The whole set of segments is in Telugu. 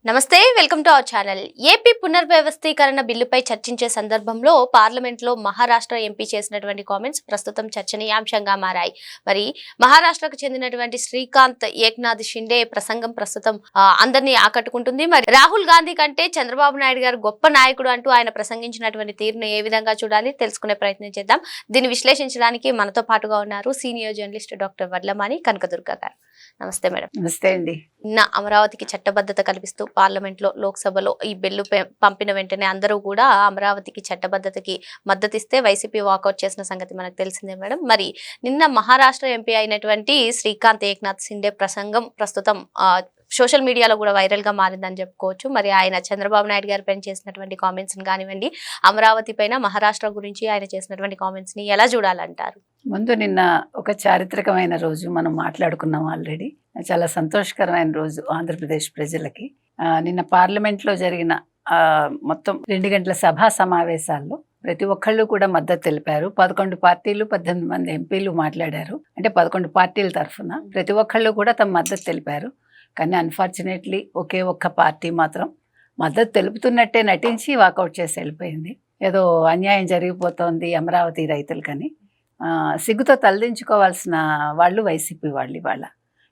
నమస్తే, welcome to our channel. AP పునర్వ్యవస్థీకరణ బిల్లుపై చర్చించే సందర్భంలో పార్లమెంట్లో మహారాష్ట్ర ఎంపీ చేసినటువంటి కామెంట్స్ ప్రస్తుతం చర్చనీయాంశంగా మారాయి. మరి మహారాష్ట్రకు చెందినటువంటి శ్రీకాంత్ ఏక్నాథ్ షిండే ప్రసంగం ప్రస్తుతం అందరినీ ఆకట్టుకుంటుంది. మరి రాహుల్ గాంధీ కంటే చంద్రబాబు నాయుడు గారు గొప్ప నాయకుడు అంటూ ఆయన ప్రసంగించినటువంటి తీరును ఏ విధంగా చూడాలి తెలుసుకునే ప్రయత్నం చేద్దాం. దీన్ని విశ్లేషించడానికి మనతో పాటుగా ఉన్నారు senior journalist doctor Vadlamani Kanakadurga గారు. నమస్తే మేడం. నమస్తే అండి. నిన్న అమరావతికి చట్టబద్ధత కల్పిస్తూ పార్లమెంట్ లో లోక్సభలో ఈ బిల్లు పంపిన వెంటనే అందరూ కూడా అమరావతికి చట్టబద్ధతకి మద్దతిస్తే వైసీపీ వాకౌట్ చేసిన సంగతి మనకు తెలిసిందే మేడం. మరి నిన్న మహారాష్ట్ర ఎంపీ అయినటువంటి శ్రీకాంత్ ఏక్నాథ్ షిండే ప్రసంగం ప్రస్తుతం సోషల్ మీడియాలో కూడా వైరల్ గా మారిందని చెప్పుకోవచ్చు. మరి ఆయన చంద్రబాబు నాయుడు గారి పైన చేసినటువంటి కామెంట్స్ కానివ్వండి, అమరావతి పైన మహారాష్ట్ర గురించి ఆయన చేసినటువంటి కామెంట్స్ ని ఎలా చూడాలంటారు? ముందు నిన్న ఒక చారిత్రకమైన రోజు మనం మాట్లాడుకున్నాం ఆల్రెడీ. చాలా సంతోషకరమైన రోజు ఆంధ్రప్రదేశ్ ప్రజలకి. నిన్న పార్లమెంట్లో జరిగిన మొత్తం 2 గంటల సభా సమావేశాల్లో ప్రతి ఒక్కళ్ళు కూడా మద్దతు తెలిపారు. 11 పార్టీలు 18 మంది ఎంపీలు మాట్లాడారు. అంటే 11 పార్టీల తరఫున ప్రతి ఒక్కళ్ళు కూడా తమ మద్దతు తెలిపారు. కానీ అన్ఫార్చునేట్లీ ఒకే ఒక్క పార్టీ మాత్రం మద్దతు తెలుపుతున్నట్టే నటించి వాకౌట్ చేసి వెళ్ళిపోయింది. ఏదో అన్యాయం జరిగిపోతోంది అమరావతి రైతులకని. సిగ్గుతో తలదించుకోవాల్సిన వాళ్ళు వైసీపీ వాళ్ళు ఇవాళ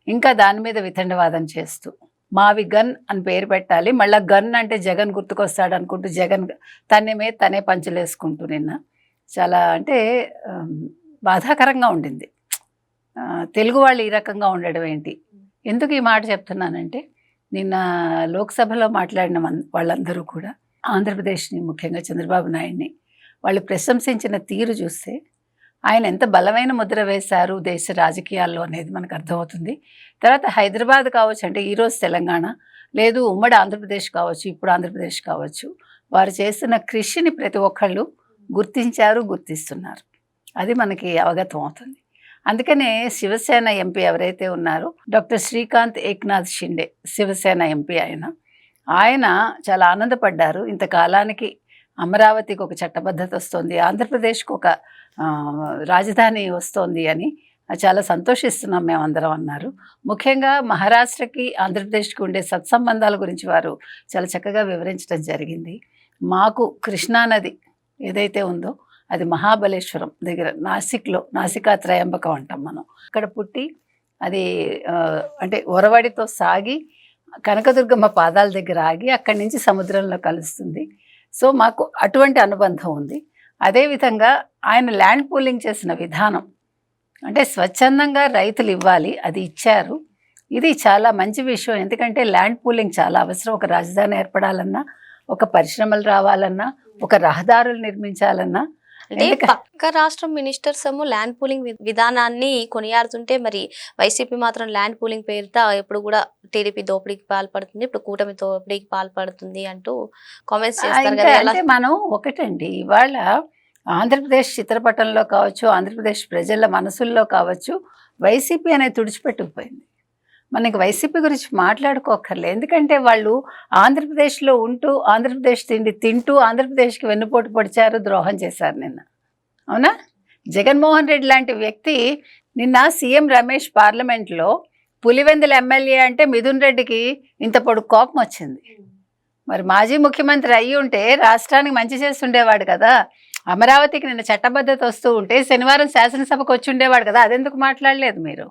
ఇంకా దాని మీద వితండవాదం చేస్తూ మావి గన్ అని పేరు పెట్టాలి, మళ్ళీ గన్ అంటే జగన్ గుర్తుకొస్తాడు అనుకుంటూ జగన్ తనే పంచులేసుకుంటూ నిన్న చాలా అంటే బాధాకరంగా ఉండింది. తెలుగు వాళ్ళు ఈ రకంగా ఉండడం ఏంటి? ఎందుకు ఈ మాట చెప్తున్నానంటే నిన్న లోక్సభలో మాట్లాడిన వాళ్ళందరూ కూడా ఆంధ్రప్రదేశ్ని, ముఖ్యంగా చంద్రబాబు నాయుడిని వాళ్ళు ప్రశంసించిన తీరు చూస్తే ఆయన ఎంత బలమైన ముద్ర వేశారు దేశ రాజకీయాల్లో అనేది మనకు అర్థమవుతుంది. తర్వాత హైదరాబాద్ కావచ్చు, అంటే ఈరోజు తెలంగాణ లేదు ఉమ్మడి ఆంధ్రప్రదేశ్ కావచ్చు, ఇప్పుడు ఆంధ్రప్రదేశ్ కావచ్చు, వారు చేస్తున్న కృషిని ప్రతి ఒక్కళ్ళు గుర్తిస్తున్నారు. అది మనకి అవగతం అవుతుంది. అందుకనే శివసేన ఎంపీ ఎవరైతే ఉన్నారో డాక్టర్ శ్రీకాంత్ ఏక్నాథ్ షిండే, శివసేన ఎంపీ ఆయన చాలా ఆనందపడ్డారు. ఇంతకాలానికి అమరావతికి ఒక చట్టబద్ధత వస్తుంది, ఆంధ్రప్రదేశ్కి ఒక రాజధాని వస్తోంది అని చాలా సంతోషిస్తున్నాం మేమందరం అన్నారు. ముఖ్యంగా మహారాష్ట్రకి ఆంధ్రప్రదేశ్కి ఉండే సత్సంబంధాల గురించి వారు చాలా చక్కగా వివరించడం జరిగింది. మాకు కృష్ణానది ఏదైతే ఉందో అది మహాబలేశ్వరం దగ్గర నాసిక్లో, నాసికా త్రయంబకం అంటాం మనం, అక్కడ పుట్టి అది అంటే ఒరవడితో సాగి కనకదుర్గమ్మ పాదాల దగ్గర ఆగి అక్కడి నుంచి సముద్రంలో కలుస్తుంది. సో మాకు అటువంటి అనుబంధం ఉంది. అదేవిధంగా ఆయన ల్యాండ్ పూలింగ్ చేసిన విధానం అంటే స్వచ్ఛందంగా రైతులు ఇవ్వాలి, అది ఇచ్చారు. ఇది చాలా మంచి విషయం. ఎందుకంటే ల్యాండ్ పూలింగ్ చాలా అవసరం. ఒక రాజధాని ఏర్పడాలన్నా, ఒక పరిశ్రమలు రావాలన్నా, ఒక రహదారులు నిర్మించాలన్నా. అంటే పక్క రాష్ట్రం మినిస్టర్స్ ఏమో ల్యాండ్ పూలింగ్ విధానాన్ని కొనియాడుతుంటే మరి వైసీపీ మాత్రం ల్యాండ్ పూలింగ్ పేరిట ఎప్పుడు కూడా టీడీపీ దోపిడీకి పాల్పడుతుంది, ఇప్పుడు కూటమి దోపిడీకి పాల్పడుతుంది అంటూ కామెంట్స్ చేస్తారు కదా. అంటే మనం ఒకటండి, ఇవాళ ఆంధ్రప్రదేశ్ చిత్రపటంలో కావచ్చు, ఆంధ్రప్రదేశ్ ప్రజల మనసుల్లో కావచ్చు, వైసీపీ అనేది తుడిచిపెట్టుకుపోయింది. మనకి వైసీపీ గురించి మాట్లాడుకోకర్లేదు. ఎందుకంటే వాళ్ళు ఆంధ్రప్రదేశ్లో ఉంటూ ఆంధ్రప్రదేశ్ తిండి తింటూ ఆంధ్రప్రదేశ్కి వెన్నుపోటు పొడిచారు, ద్రోహం చేశారు నిన్న. అవునా? జగన్మోహన్ రెడ్డి లాంటి వ్యక్తి నిన్న సీఎం రమేష్ పార్లమెంట్లో పులివెందుల ఎమ్మెల్యే అంటే మిథున్ రెడ్డికి ఇంత పొడుగు కోపం వచ్చింది. మరి మాజీ ముఖ్యమంత్రి అయ్యి ఉంటే రాష్ట్రానికి మంచి చేస్తుండేవాడు కదా. అమరావతికి నిన్న చట్టబద్ధత వస్తూ ఉంటే శనివారం శాసనసభకు వచ్చి ఉండేవాడు కదా. అదెందుకు మాట్లాడలేదు మీరు?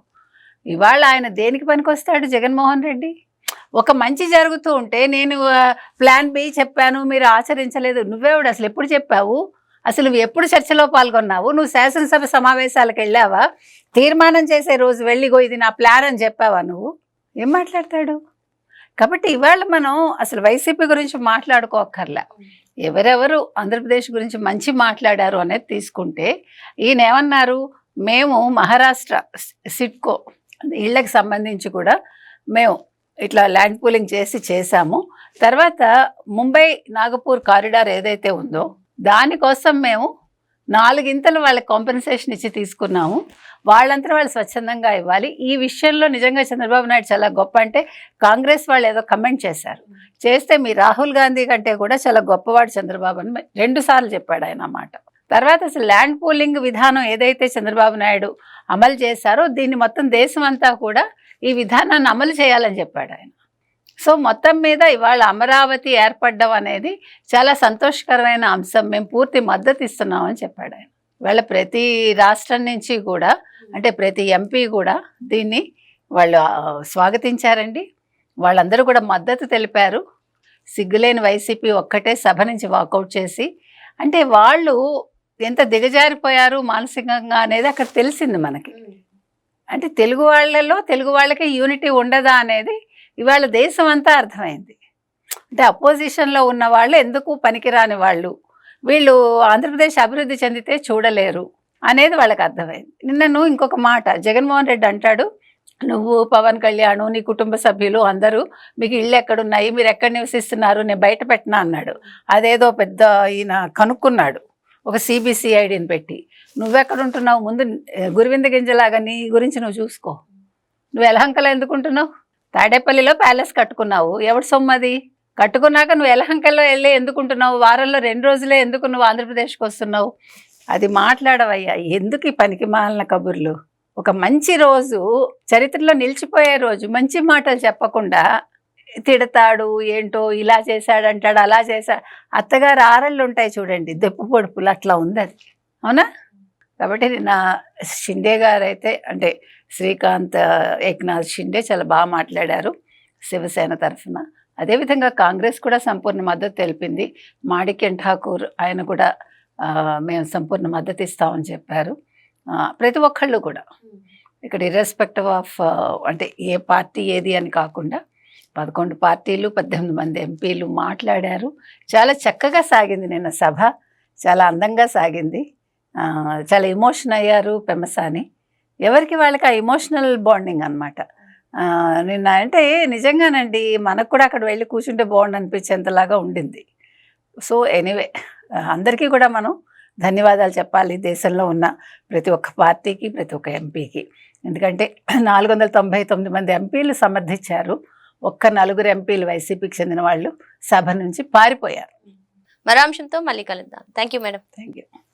ఇవాళ ఆయన దేనికి పనికొస్తాడు జగన్మోహన్ రెడ్డి? ఒక మంచి జరుగుతూ ఉంటే నేను ప్లాన్ బి చెప్పాను, మీరు ఆచరించలేదు. నువ్వేవాడు అసలు ఎప్పుడు చెప్పావు? అసలు నువ్వు ఎప్పుడు చర్చలో పాల్గొన్నావు? నువ్వు శాసనసభ సమావేశాలకు వెళ్ళావా? తీర్మానం చేసే రోజు వెళ్ళిగో ఇది నా ప్లాన్ అని చెప్పావా? నువ్వు ఏం మాట్లాడతాడు? కాబట్టి ఇవాళ మనం అసలు వైసీపీ గురించి మాట్లాడుకోక్కర్లే. ఎవరెవరు ఆంధ్రప్రదేశ్ గురించి మంచి మాట్లాడారు అనేది తీసుకుంటే ఈయన ఏమన్నారు, మేము మహారాష్ట్ర సిట్కో ఇళ్ళకి సంబంధించి కూడా మేము ఇట్లా ల్యాండ్ పూలింగ్ చేసాము. తర్వాత ముంబై నాగపూర్ కారిడార్ ఏదైతే ఉందో దానికోసం మేము 4 ఇంతలు వాళ్ళకి కాంపెన్సేషన్ ఇచ్చి తీసుకున్నాము. వాళ్ళంతా వాళ్ళు స్వచ్ఛందంగా ఇవ్వాలి. ఈ విషయంలో నిజంగా చంద్రబాబు నాయుడు చాలా గొప్ప. అంటే కాంగ్రెస్ వాళ్ళు ఏదో కమెంట్ చేస్తే మీ రాహుల్ గాంధీ కంటే కూడా చాలా గొప్పవాడు చంద్రబాబు అని 2 సార్లు చెప్పాడు ఆయన అన్నమాట. తర్వాత అసలు ల్యాండ్ పూలింగ్ విధానం ఏదైతే చంద్రబాబు నాయుడు అమలు చేశారో దీన్ని మొత్తం దేశం అంతా కూడా ఈ విధానాన్ని అమలు చేయాలని చెప్పాడు ఆయన. సో మొత్తం మీద ఇవాళ అమరావతి ఏర్పడడం అనేది చాలా సంతోషకరమైన అంశం, మేము పూర్తి మద్దతు ఇస్తున్నామని చెప్పాడు ఆయన. ఇవాళ ప్రతి రాష్ట్రం నుంచి కూడా అంటే ప్రతి ఎంపీ కూడా దీన్ని వాళ్ళు స్వాగతించారండి. వాళ్ళందరూ కూడా మద్దతు తెలిపారు. సిగ్గులేని వైసీపీ ఒక్కటే సభ నుంచి వాకౌట్ చేసి, అంటే వాళ్ళు ఎంత దిగజారిపోయారు మానసికంగా అనేది అక్కడ తెలిసింది మనకి. అంటే తెలుగు వాళ్ళకే యూనిటీ ఉండదా అనేది ఇవాళ దేశం అంతా అర్థమైంది. అంటే అపోజిషన్లో ఉన్న వాళ్ళు ఎందుకు పనికిరాని వాళ్ళు, వీళ్ళు ఆంధ్రప్రదేశ్ అభివృద్ధి చెందితే చూడలేరు అనేది వాళ్ళకి అర్థమైంది. నిన్నను ఇంకొక మాట జగన్మోహన్ రెడ్డి అంటాడు, నువ్వు పవన్ కళ్యాణ్ నీ కుటుంబ సభ్యులు అందరూ మీకు ఇళ్ళు ఎక్కడున్నాయి, మీరు ఎక్కడ నివసిస్తున్నారు, నేను బయట పెట్టినా అన్నాడు. అదేదో పెద్ద ఈయన కనుక్కున్నాడు ఒక CBCIDని పెట్టి. నువ్వెక్కడ ఉంటున్నావు, ముందు గురువింద గింజలాగా నీ గురించి నువ్వు చూసుకో. నువ్వు ఎలహంకలో ఎందుకుంటున్నావు? తాడేపల్లిలో ప్యాలెస్ కట్టుకున్నావు, ఎవడు సొమ్మది? కట్టుకున్నాక నువ్వు ఎలహంకల్లో వెళ్ళి ఎందుకుంటున్నావు? వారంలో 2 రోజులే ఎందుకు నువ్వు ఆంధ్రప్రదేశ్కి వస్తున్నావు? అది మాట్లాడవయ్యా, ఎందుకు ఈ పనికి మాలిన కబుర్లు? ఒక మంచి రోజు, చరిత్రలో నిలిచిపోయే రోజు, మంచి మాటలు చెప్పకుండా తిడతాడు, ఏంటో ఇలా చేశాడంటాడు, అలా చేశాడు. అత్తగారు ఆరళ్ళు ఉంటాయి చూడండి, దెప్పు పొడుపులు, అట్లా ఉంది అది. అవునా? కాబట్టి నా షిండే గారు అయితే అంటే శ్రీకాంత్ ఏక్నాథ్ షిండే చాలా బాగా మాట్లాడారు శివసేన తరఫున. అదేవిధంగా కాంగ్రెస్ కూడా సంపూర్ణ మద్దతు తెలిపింది. మాణిక్యం ఠాకూర్ ఆయన కూడా మేము సంపూర్ణ మద్దతు ఇస్తామని చెప్పారు. ప్రతి ఒక్కళ్ళు కూడా ఇక్కడ ఇర్రెస్పెక్టివ్ ఆఫ్ అంటే ఏ పార్టీ ఏది అని కాకుండా 11 పార్టీలు 18 మంది ఎంపీలు మాట్లాడారు. చాలా చక్కగా సాగింది నిన్న సభ, చాలా అందంగా సాగింది. చాలా ఎమోషన్ అయ్యారు పెమ్మసాని. ఎవరికి వాళ్ళకి ఆ ఎమోషనల్ బాండింగ్ అనమాట. నిన్న అంటే నిజంగానండి మనకు కూడా అక్కడ వెళ్ళి కూర్చుంటే బాగుండు అనిపించేంతలాగా ఉండింది. సో ఎనీవే అందరికీ కూడా మనం ధన్యవాదాలు చెప్పాలి, దేశంలో ఉన్న ప్రతి ఒక్క పార్టీకి, ప్రతి ఒక్క ఎంపీకి. ఎందుకంటే 499 మంది ఎంపీలు సమర్థించారు. ఒక్క 4 ఎంపీలు వైసీపీకి చెందిన వాళ్ళు సభ నుంచి పారిపోయారు. మరో అంశంతో మళ్ళీ కలుద్దాం. Thank you madam. Thank you.